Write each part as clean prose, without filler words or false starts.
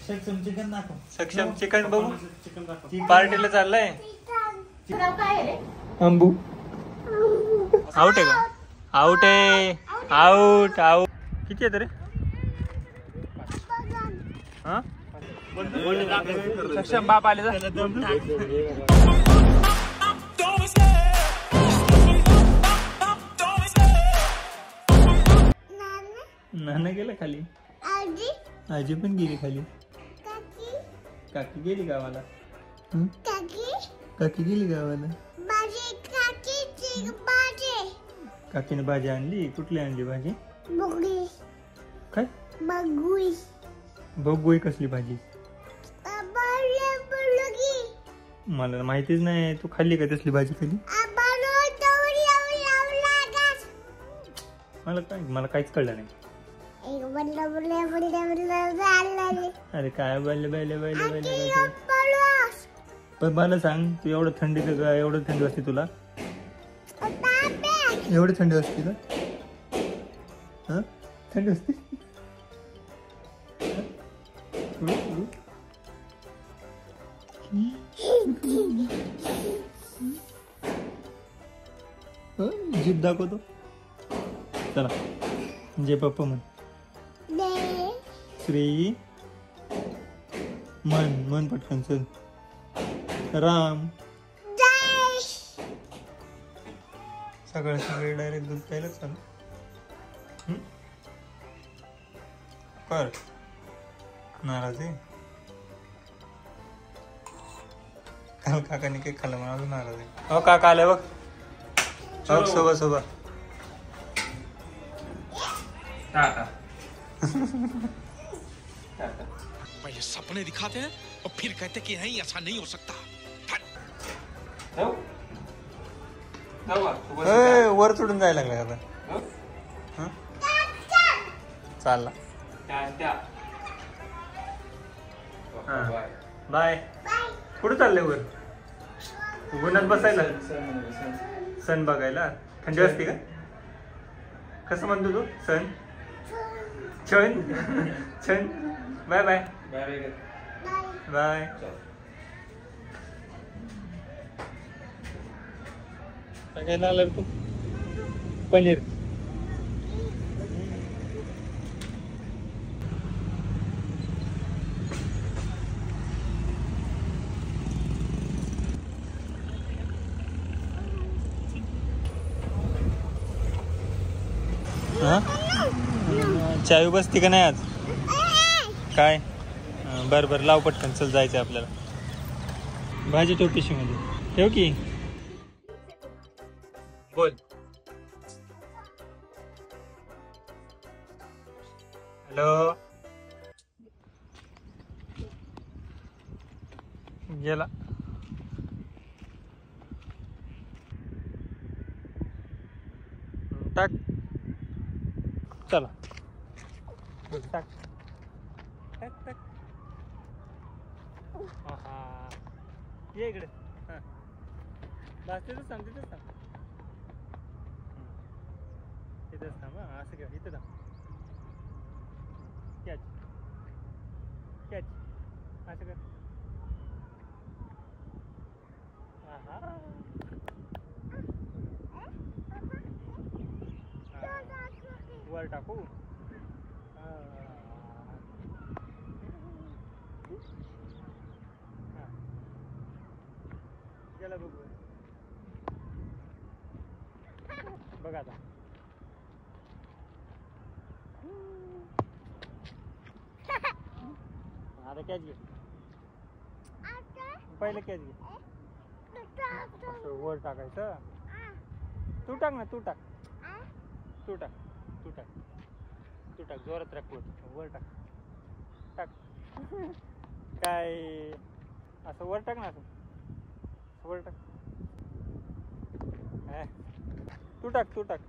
सक्षम चिकन दाखव. सक्षम चिकन बघू. पार्टीला चाललाय. अंबू आउट आहे का? आउट आहे. Out out. किती आहे रे? हा सक्षम बाप आले. नाना गेला खाली. आजी पण गेली खाली. काकी गेली गावाला. काकी गेली गावाला. काकीने भाजी आणली. कुठली आणली भाजी? काय बघू. कसली भाजी? मला माहितीच नाही. तू खाल्ली का तसली भाजी कधी? मला काहीच कळलं नाही. अरे काय बैल बैल बैल बैल. पण मला सांग, तू एवढं थंडी वाजते तुला? एवढी थंडी वाजते का? हा थंडी वाजते. जीभ दाखवतो. चला जे पप्पा म्हण. श्री मन पटकन चल. राम. सगळे डायरेक्ट दूध प्यायला चालू. कर नाराज आहे. काल काकाने काही खाल्लं म्हणून नाराज आहे. हो काका आले बघ. सोबा पहले सपने दिखाते हैं और फिर कहते कि नहीं ऐसा नहीं हो सकता. वर चढून जायला लागला आता. चालला. बाय. कुठं चाललंय वर? उन्हात बसायला? सण बघायला? थंडी असते का? कसं म्हणतो तू? सण छन छन. Bye bye bye. सगळ्यांना आलं तू पनीर. चावी बसती का नाही आज? काय? बरं लाव पटकन. चल जायचं आपल्याला. भाजी ठेव पिशवीमध्ये. ठेव की. बोल. हॅलो. गेला. टाक. चला टाक टाक टाक. ये इकडे. हां बस तिथंच थांब. तिथंच थांब. हां असं घ्या. इथं थांब. कॅच असं कर. वर टाकू. गेला बघू. बघ आता. आता कॅच घे. पहिले कॅच घे. वर टाकायचं. तू टाक ना. तू टाक. जोरात टाक. वर टाक. काय असं वर टाक ना. असं वर टाक. तू टाक.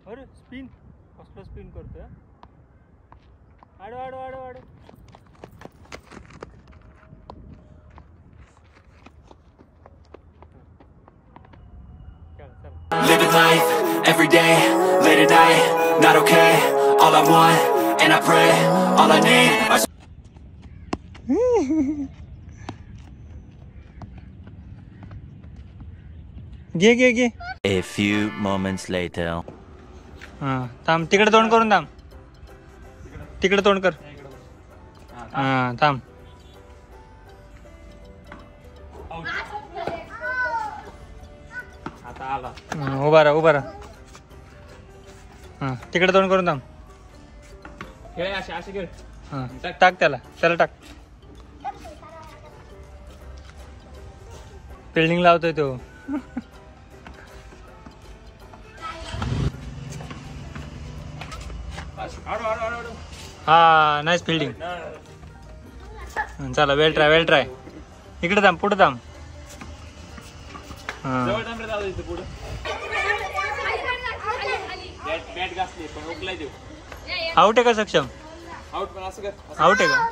अरे स्पिन. कसलं स्पिन करतोय? आडो. living life, every day, late at night, not okay. All I want, and I pray, all I need are घे. A few moments later. हा थांब, तिकडे तोंड करून थांब. तिकडे तोंड कर. हा थांब. उभा राहा. हा तिकडे तोंड करून थांब. हा टाक त्याला टाक. बिल्डिंग लावतोय तो. हा नाईस फिल्डिंग. चला वेल ट्राय. इकडे थांब, पुढे थांब. आउट आहे का सक्षम? आउट आहे का?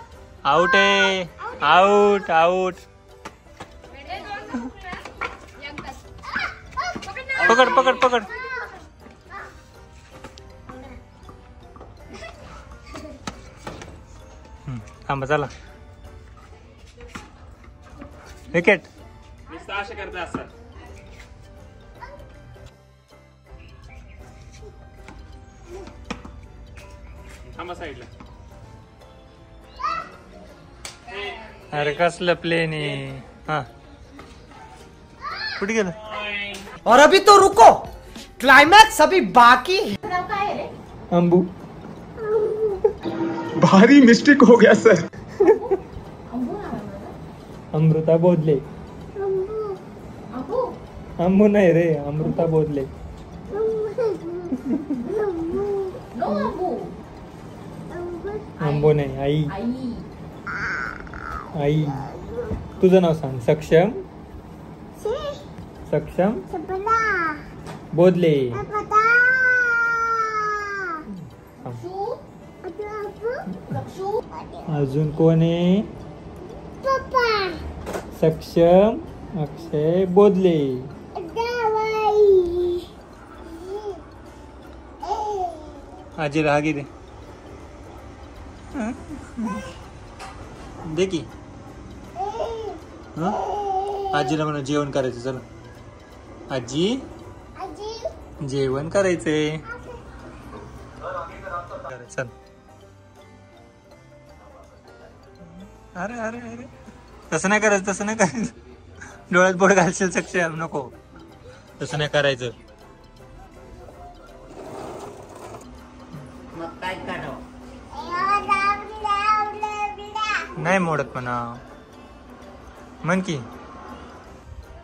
आउट आहे. आउट. पकड. थांबा चला. विकेट. अरे कसलं प्लेन आहे. हा कुठे गेलं? और अभी तो रुको, क्लाइमैक्स अभी बाकी है. अंबू. भारी मिस्टेक हो गया सर. अमृता बोधले. अंबू नाही रे, अमृता बोधले. अंबू नाही, आई. तुझं नाव सांग. सक्षम बोधले. अजून कोण आहे? सक्षम अक्षय बोधले. आजीला हागी दे. दे की. आजीला म्हणा जेवण करायचं. चला आजी जेवण करायचंय. चल. अरे तसं नाही करायचं. डोळ्यात बोट घालशील सक्षम. नको तसं नाही करायचं. नाही मोडत म्हणा. म्हण की.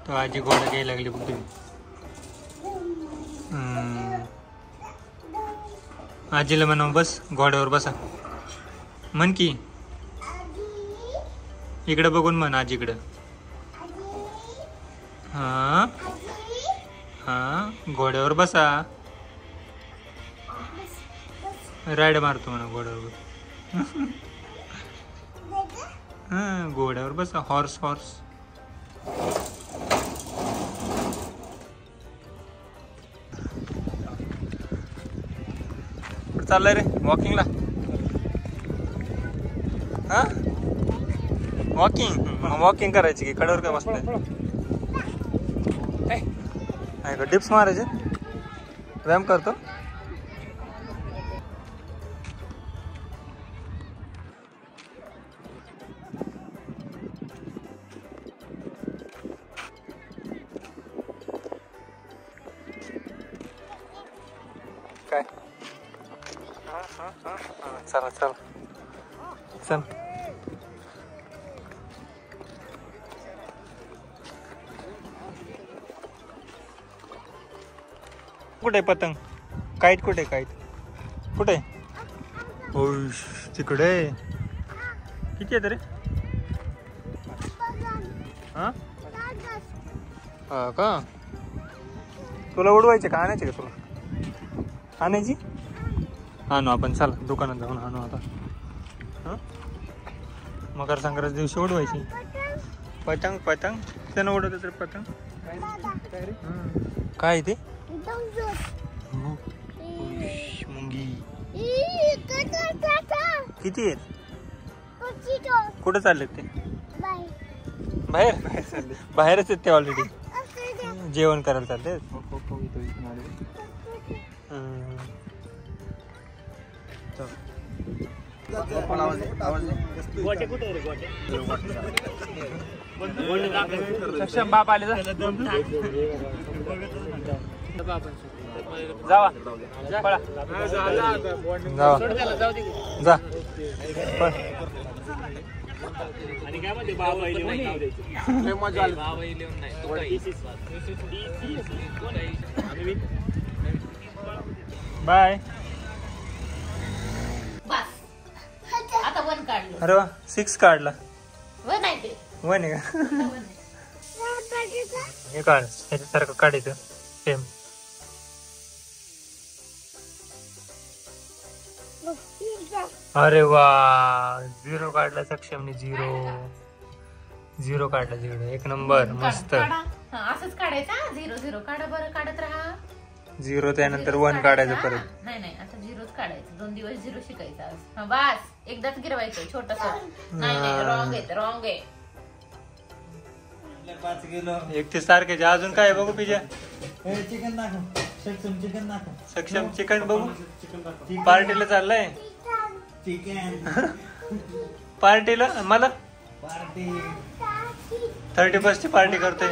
तो आजी घोडा घ्यायला लागली बघ तुम्ही. आजीला म्हणा बस घोड्यावर बसा. म्हण की. इकडे बघून म्हण आजीकडं. हा घोड्यावर बसा. राईड मारतो म्हणा घोड्यावर. हा घोड्यावर बसा. हॉर्स. चाललंय रे वॉकिंगला. हा वॉकिंग करायची की कडेवर काय बसतंय? डिप्स मारायचे. व्यायाम करतो. काय? चल. कुठे पतंग? काईट कुठे? कुठे? तिकडे. किती आहे रे? हा का? तुला उडवायचे का? आणायचे का तुला? आणायची? आणू आपण. चला दुकानात जाऊन आणू आता. मकर संक्रांती दिवशी उडवायची पतंग. त्यानं उडवत तर पतंग. काय ते? मुंगी किती आहेत? कुठं चालले ते? बाहेर चालले. बाहेरच आहेत ते ऑलरेडी. जेवण करायला चालले. सक्षम बाप आले जावा पळा जावा जा आणि काय म्हणते बाबा बाय. आता 1 काढलं. अरे वा 6 काढला. 1 आहे ते. 1 आहे का? हे काढ ह्याच्यासारखं काढायचं सेम. अरे वा 0 काढला सक्षमने. 0 काढला. 0 एक नंबर. मस्त. असंच काढायचं. 0 काढा बरं. काढत राहा. 0 त्यानंतर 1 काढायचं परत. नाही आता 0च काढायचं. 2 दिवस 0 शिकायचं आज. बस एकदाच गिरवायचं छोटस. नाही रॉंग आहे. एक ते सारखे. अजून काय बघू पिजा? चिकन दाखव. चिकन दाखव. सक्षम चिकन बघू. पार्टीला चाललंय. चिकन पार्टीला मला पार्टी 31 ची पार्टी करतोय.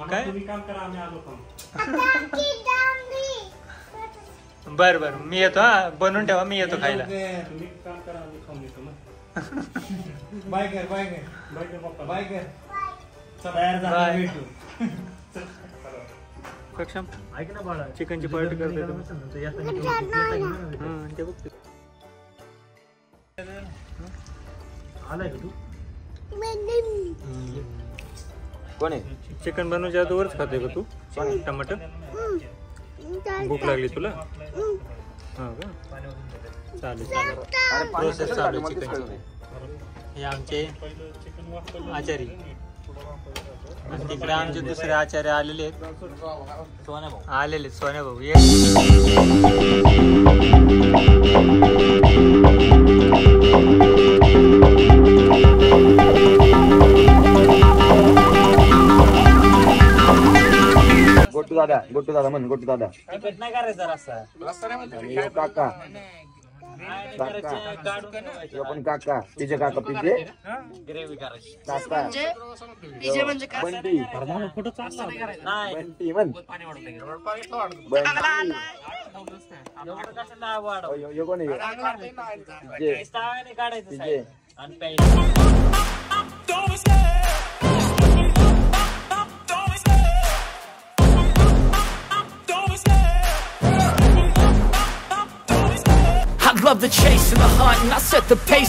काय? बर मी येतो. हा बनवून ठेवा. मी येतो खायला. बाय कर. तयार झाला भेटू. सक्षम ऐक ना बाळा. चिकनची पार्टी करतोय ते बघतो. आलाय का तू? कोण आहे? चिकन बनवून अगोदरच खातोय का तू? टमाटर भूक लागली तुला? हा का? चालेल. प्रोसेस चालू आहे चिकनची. हे आमचे आचारी आणि तिकडे आमचे दुसरे आचार्य आलेले आहेत. सोन्या भाऊ ये. गोटू दादा म्हण. गोटू दादा नाही करायचा रस्ता. काका पण काका तिचे काका पिजे ग्रेव्ही करायची. काका बंटी बंटी म्हण. कोण आहे? I love the chase and the hunt, and I set the pace.